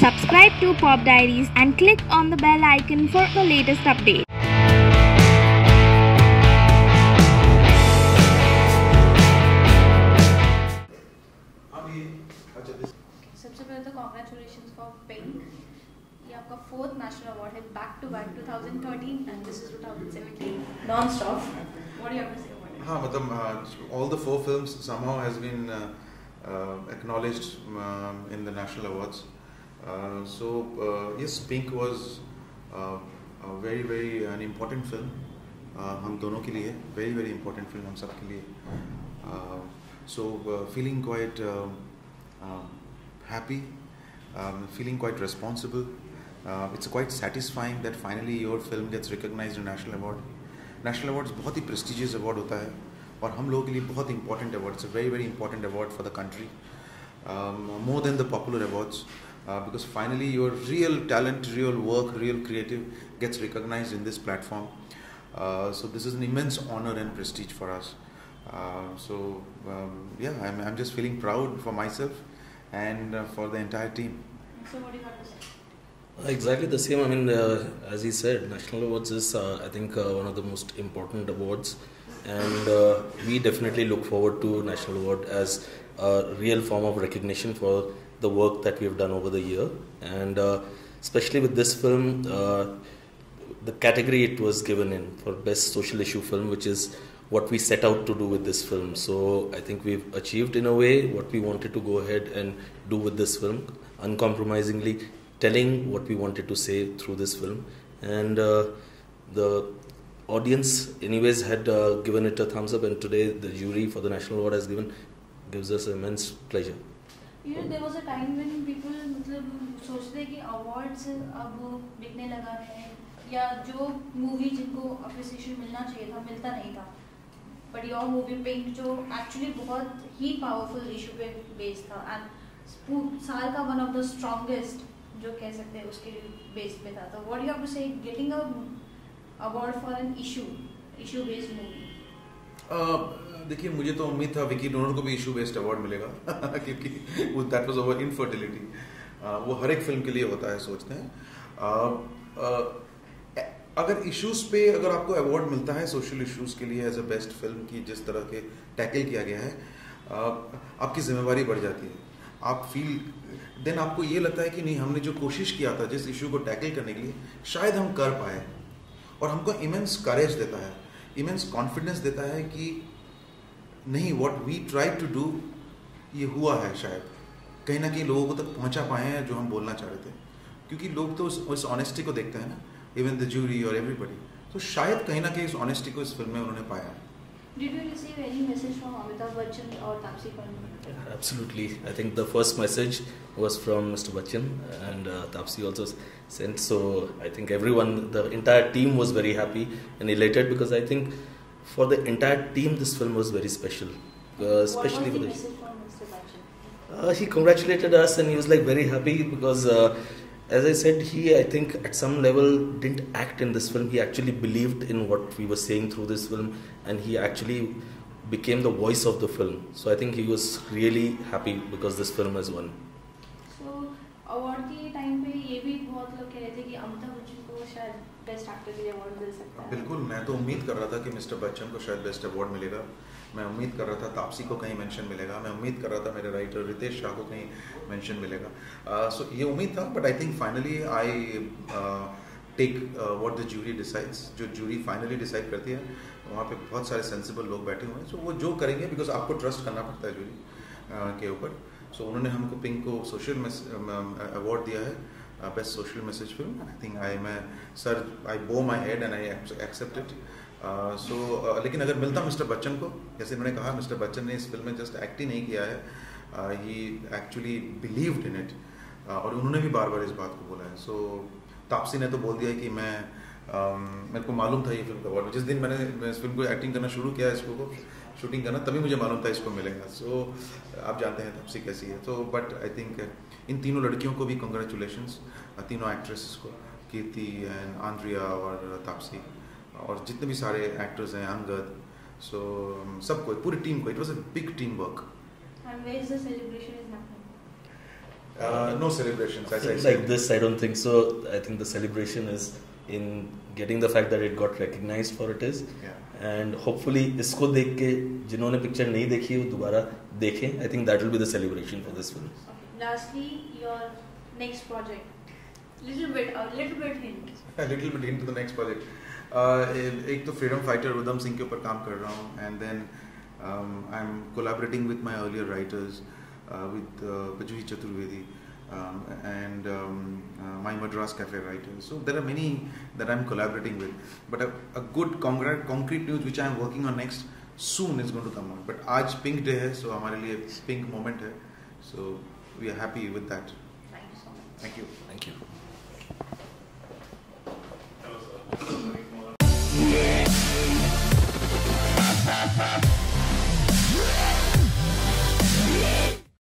Subscribe to Pop Diaries and click on the bell icon for the latest update. सबसे पहले तो congratulations for Pink. ये आपका 4th national award है back to back 2013 and this is 2017 non-stop. What do you have to say about it? हाँ मतलब all the 4 films somehow has been acknowledged in the national awards. Yes, Pink was a very an important film हम दोनों के लिए, very important film हम सब के लिए. Feeling quite happy, feeling quite responsible. It's quite satisfying that finally your film gets recognized in national award. National awards बहुत ही prestigious award होता है और हम लोगों के लिए बहुत important award. It's a very important award for the country, more than the popular awards, because finally your real talent, real work, real creative gets recognized in this platform. So this is an immense honor and prestige for us. I'm just feeling proud for myself and for the entire team. So what do you have to say? Exactly the same. I mean, as he said, National Awards is, I think, one of the most important awards, and we definitely look forward to National Award as a real form of recognition for the work that we have done over the year, and especially with this film, the category it was given in for Best Social Issue Film, which is what we set out to do with this film. So I think we've achieved in a way what we wanted to go ahead and do with this film, uncompromisingly telling what we wanted to say through this film, and the audience anyways had given it a thumbs up, and today the jury for the National Award gives us immense pleasure. You know, there was a time when people मतलब सोचते कि awards अब बिकने लगा है या जो movie जिनको appreciation मिलना चाहिए था मिलता नहीं था, but your movie Pink जो actually बहुत ही powerful issue पे based था and साल का one of the strongest जो कह सकते हैं उसके बेस पे था. तो what do you have to say getting a award for an issue based movie? देखिए मुझे तो उम्मीद था विकी डोनर को भी इशू बेस्ड अवार्ड मिलेगा क्योंकि वो दैट वाज ओवर इनफर्टिलिटी. वो हर एक फिल्म के लिए होता है सोचते हैं. अगर इश्यूज पे अगर आपको अवार्ड मिलता है सोशल इश्यूज के लिए एज अ बेस्ट फिल्म की जिस तरह के टैकल किया गया है, आपकी जिम्मेवारी बढ़ जाती है. आप फील देन आपको ये लगता है कि नहीं हमने जो कोशिश किया था जिस इशू को टैकल करने के लिए शायद हम कर पाए, और हमको इमेंस करेज देता है, इमेंस कॉन्फिडेंस देता है कि नहीं what we try to do ये हुआ है, शायद कहीं ना कहीं लोगों को तक पहुंचा पाए हैं जो हम बोलना चाह रहे थे, क्योंकि लोग तो उस ऑनेस्टी को देखते हैं ना, इवन द जूरी और एवरीबडी. तो शायद कहीं ना कहीं इस ऑनेस्टी को इस फिल्म में उन्होंने पाया. Did you receive any message from Amitabh Bachchan or Taapsee Pannu? Absolutely. I think the first message was from Mr. Bachchan, and Taapsee also sent. So I think everyone, the entire team was very happy and elated, because I think for the entire team this film was very special. Especially what was the for message from Mr. Bachchan? He congratulated us and he was like very happy because as I said, he I think at some level didn't act in this film. He actually believed in what we were saying through this film, and he actually became the voice of the film. So I think he was really happy because this film has won. So award के time पे ये भी बहुत लोग कह रहे थे कि अमिताभ बच्चन को शायद बेस्ट एक्टर के लिए अवार्ड मिल सकता है. बिल्कुल, मैं तो उम्मीद कर रहा था कि मिस्टर बच्चन को शायद बेस्ट अवार्ड मिलेगा. मैं उम्मीद कर रहा था तापसी को कहीं मेंशन मिलेगा. मैं उम्मीद कर रहा था मेरे राइटर रितेश शाह को कहीं मेंशन मिलेगा. सो ये उम्मीद था, but I think finally I take what the jury decides. जो जूरी फाइनली डिसाइड करती है, वहाँ पे बहुत सारे सेंसिबल लोग बैठे हुए हैं, सो वो जो करेंगे, बिकॉज आपको ट्रस्ट करना पड़ता है जूरी के ऊपर. सो उन्होंने हमको पिंक को सोशल अवार्ड दिया है, best social message film. I think I bow my head and I accept it. लेकिन अगर मिलता मिस्टर बच्चन को, जैसे इन्होंने कहा, मिस्टर बच्चन ने इस फिल्म में जस्ट एक्ट ही नहीं किया है, ही एक्चुअली बिलीव्ड इन इट, और उन्होंने भी बार बार इस बात को बोला है. सो तापसी ने तो बोल दिया कि मेरे को मालूम था ये फिल्म का अवार्ड. जिस दिन मैंने इस फिल्म को एक्टिंग करना शुरू किया, इसको शूटिंग करना, तभी मुझे मालूम था इसको मिलेगा. सो आप जानते हैं तापसी कैसी है. तो बट आई थिंक इन तीनों लड़कियों को भी कंग्रेचुलेशंस, तीनों एक्ट्रेसेस को, कीर्ति एंड आंद्रिया और तापसी, और जितने भी सारे एक्टर्स हैं, अंगद, सो सबको, पूरी टीम को. It was a big team work. And where is the celebration is happening? No celebrations, as I Like said. this, I don't think so. I think the celebration is in getting the fact that it got recognized for it is. Yeah. And hopefully इसको देख के जिन्होंने picture नहीं देखी वो दोबारा देखें. I think that will be the celebration for this film. Lastly, your next project. Little bit hint. A little bit into the next project. एक तो फ्रीडम फाइटर उधम सिंह के ऊपर काम कर रहा हूँ, and then I'm collaborating with my earlier writers, with Pajuhi Chaturvedi and my Madras Cafe writers. So there are many that I'm collaborating with, but a good concrete news which I'm working on next soon is going to come out. But आज Pink Day है, so हमारे लिए Pink moment है, so we are happy with that. Thank you so much. Thank you. Thank you. Hello, sir.